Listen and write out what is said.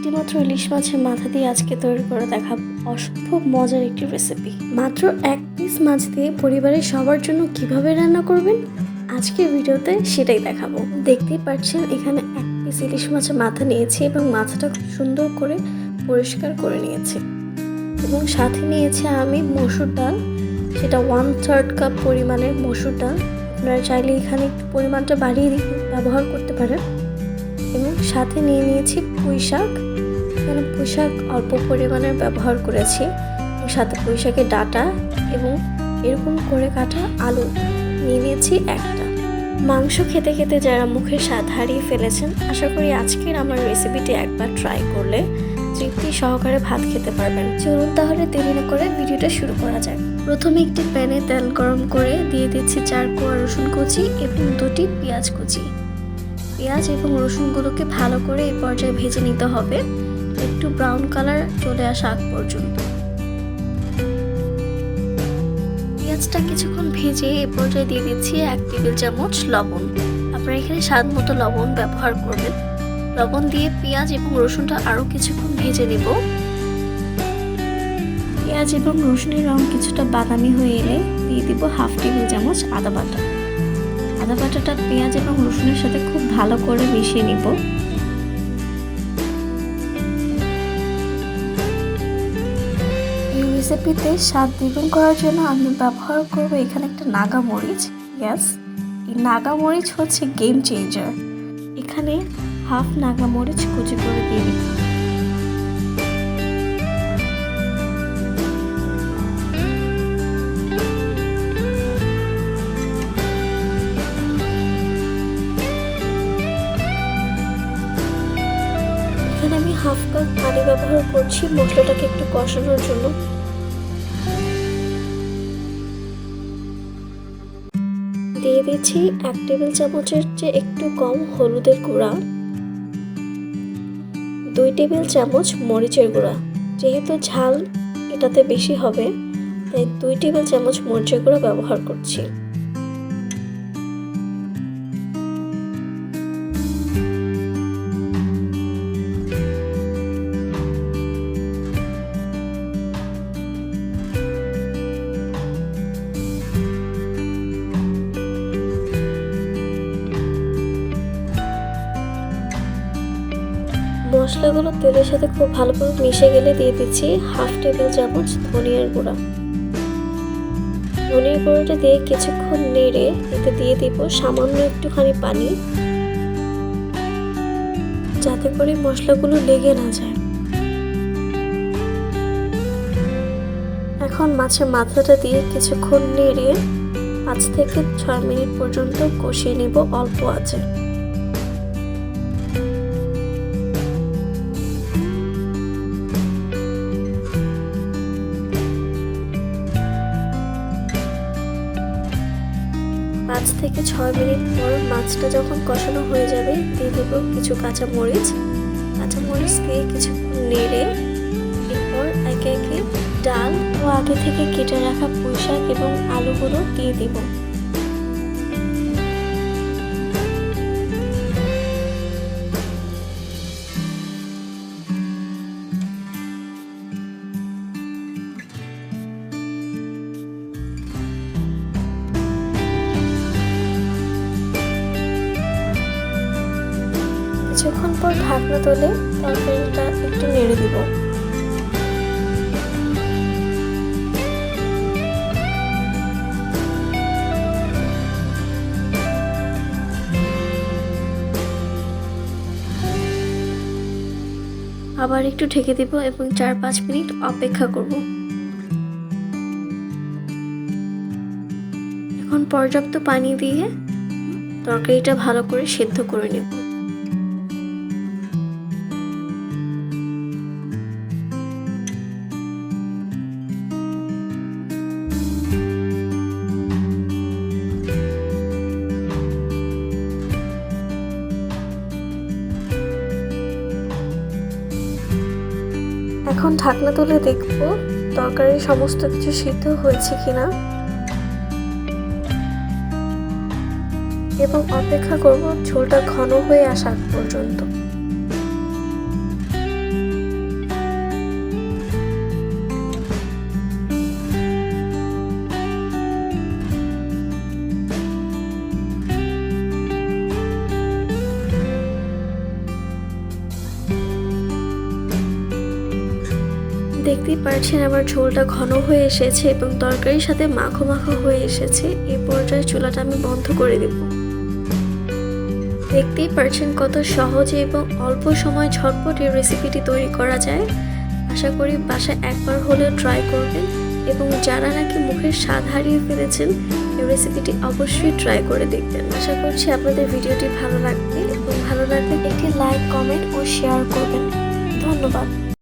একটিমাত্র ইলিশ মাছের মাথা দিয়ে আজকে তৈরি করে দেখাবো অসম্ভব মজার একটি রেসিপি। মাত্র এক পিস মাছ দিয়ে পরিবারের সবার জন্য কিভাবে রান্না করবেন আজকের ভিডিওতে সেটাই দেখাবো। দেখতেই পাচ্ছেন এখানে এক পিস ইলিশ মাছের মাথা নিয়েছি এবং মাথাটা খুব সুন্দর করে পরিষ্কার করে নিয়েছি এবং সাথে নিয়েছি আমি মসুর ডাল, সেটা 1/3 কাপ পরিমাণের মসুর ডাল। আপনারা চাইলে এখানে একটু পরিমাণটা বাড়িয়ে ব্যবহার করতে পারেন। এবং সাথে নিয়ে নিয়েছি পুঁই শাক, এখানে পুঁই শাক অল্প পরিমাণের ব্যবহার করেছি এবং সাথে পুঁই শাকের ডাঁটা এবং এরকম করে কাটা আলু নিয়ে নিয়েছি একটা। মাংস খেতে খেতে যারা মুখের স্বাদ হারিয়ে ফেলেছেন, আশা করি আজকের আমার রেসিপিটি একবার ট্রাই করলে তৃপ্তি সহকারে ভাত খেতে পারবেন। চলুন তাহলে দেরি না করে ভিডিওটা শুরু করা যাক। প্রথমে একটি প্যানে তেল গরম করে দিয়ে দিচ্ছি 4 কোয়া রসুন কুচি এবং 2টি পেঁয়াজ কুচি। পেঁয়াজ এবং রসুনগুলোকে ভালো করে এই পর্যায়ে ভেজে নিতে হবে, একটু ব্রাউন কালার চলে আসা আগ পর্যন্ত। পেঁয়াজটা কিছুক্ষণ ভেজে এই পর্যায়ে দিয়ে দিচ্ছি 1 টেবিল চামচ লবণ। আপনারা এখানে স্বাদ মতো লবণ ব্যবহার করবেন। লবণ দিয়ে পেঁয়াজ এবং রসুনটা আরও কিছুক্ষণ ভেজে নেব। পেঁয়াজ এবং রসুনের রং কিছুটা বাদামি হয়ে এলে দিয়ে দিব 1/2 টেবিল চামচ আদা বাটা। আদা বাটাটা পেঁয়াজ এবং রসুনের সাথে খুব ভালো করে মিশিয়ে নিব। এই রেসিপিতে স্বাদ দ্বিগুণ করার জন্য আমি ব্যবহার করব এখানে একটা নাগা মরিচ। এই নাগা মরিচ হচ্ছে গেম চেঞ্জার। এখানে 1/2 নাগা মরিচ কুচি করে দিয়ে দিব। এখানে আমি 1/2 কাপ পানি ব্যবহার করছি মশলাটাকে একটু কষানোর জন্য। দিয়ে দিচ্ছি 1 টেবিল চামচের চেয়ে একটু কম হলুদের গুঁড়া, 2 টেবিল চামচ মরিচের গুঁড়া। যেহেতু ঝাল এটাতে বেশি হবে তাই 2 টেবিল চামচ মরিচের গুঁড়া ব্যবহার করছি। মশলাগুলো তেলের সাথে খুব ভালোভাবে মিশে গেলে দিয়ে দিচ্ছি 1/2 টেবিল চামচ ধনিয়ার গুঁড়া। ধনিয়ার গুঁড়োটা দিয়ে কিছুক্ষণ নেড়ে এতে দিয়ে দিব সামান্য একটুখানি পানি, যাতে করে মশলাগুলো লেগে না যায়। এখন মাছের মাথাটা দিয়ে কিছুক্ষণ নেড়ে 5 থেকে 6 মিনিট পর্যন্ত কষিয়ে নিব অল্প আঁচে। পাঁচ থেকে 6 মিনিট পর মাছটা যখন কষানো হয়ে যাবে দিয়ে দেব কিছু কাঁচামরিচ দিয়ে কিছুক্ষণ নেড়ে এরপর একে একে ডাল ও আগে থেকে কেটে রাখা পুঁই শাক এবং আলুগুলো দিয়ে দেব। কিছুক্ষণ পর ঢাকনা তুলে তরকারিটা একটু নেড়ে দিব। আবার একটু ঢেকে দিব এবং 4-5 মিনিট অপেক্ষা করব। এখন পর্যাপ্ত পানি দিয়ে তরকারিটা ভালো করে সেদ্ধ করে নেব। এখন ঢাকনা তুলে দেখব তরকারির সমস্ত কিছু সিদ্ধ হয়েছে কিনা এবং অপেক্ষা করব ঝোলটা ঘন হয়ে আসা পর্যন্ত। দেখতেই পাচ্ছেন আমার ঝোলটা ঘন হয়ে এসেছে এবং তরকারির সাথে মাখো মাখো হয়ে এসেছে। এই পর্যায়ে চুলাটা আমি বন্ধ করে দেব। দেখতেই পাচ্ছেন কত সহজে এবং অল্প সময় ঝটপট এই রেসিপিটি তৈরি করা যায়। আশা করি বাসায় একবার হলেও ট্রাই করবেন এবং যারা নাকি মুখের স্বাদ হারিয়ে ফেলেছেন এই রেসিপিটি অবশ্যই ট্রাই করে দেখবেন। আশা করছি আপনাদের ভিডিওটি ভালো লাগবে এবং ভালো লাগলে একটি লাইক, কমেন্ট ও শেয়ার করবেন। ধন্যবাদ।